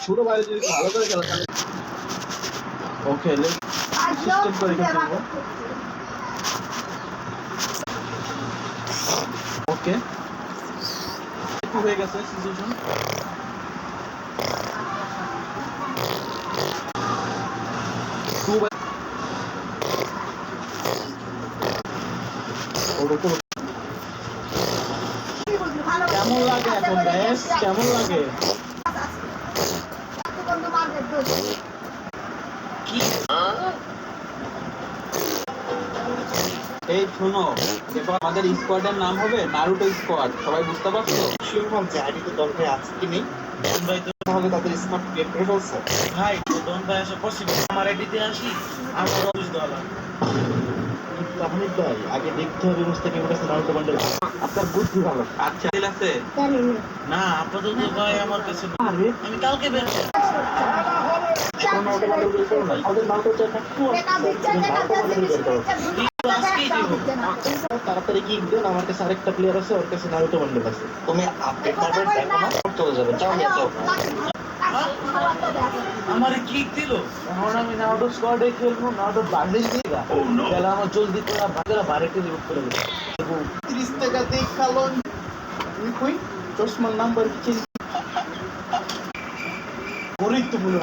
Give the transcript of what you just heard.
ছোট বাইরে যদি ভালো করে খেলা তাহলে ওকে সিস্টেম করে খেলবো। ওকে হয়ে গেছে সিচুয়েশন। কেমন লাগে এখন গ্যাস? কেমন লাগে? এই শোনো, দেখো আমাদের স্কোয়াডের নাম হবে নারুটো স্কোয়াড। সবাই বুঝতে পারছো? শিরোনাম যে আইডিতে দল ভাই আছে কি নেই? ডন ভাই তো তাহলে তাদের স্মার্ট ক্রিয়েট করে ফেলছে। ভাই ডন ভাই আসা পসিবল। আমার আইডিতে আসি, আমার অফিস দেওয়া তাহলে ভাই আগে দেখতে হবে মুস্তাকিমের কাছে নারুটো বান্ডেল। আপনার বুদ্ধি ভালো। আচ্ছা ঠিক আছে না আপাতত ভাই আমার কাছে আমি কালকে বের নারুটো বান্ডেল বের করো না। আমাদের নারুটো চাই থাকতো আজকেই দিব। তাড়াতাড়ি কি দেন, আমার কাছে আরেকটা প্লেয়ার আছে, ওর কাছে নারুটো বান্ডেল আছে। তুমি আপডেট করবে দেখো না চলে যাবে। যাও নিয়ে যাও। আমারে কিক দিল। এখন আমি নারুটো স্কোয়াডে খেলবো, নারুটো বান্ডেল দিয়ে তাহলে আমার জলদি করে ভাগেরা বাড়িতে রিমুভ করে দেবো। 30 টাকা দিয়ে খালন তুই কই চশমার নাম্বার কি চিনি? গুরুত্বপূর্ণ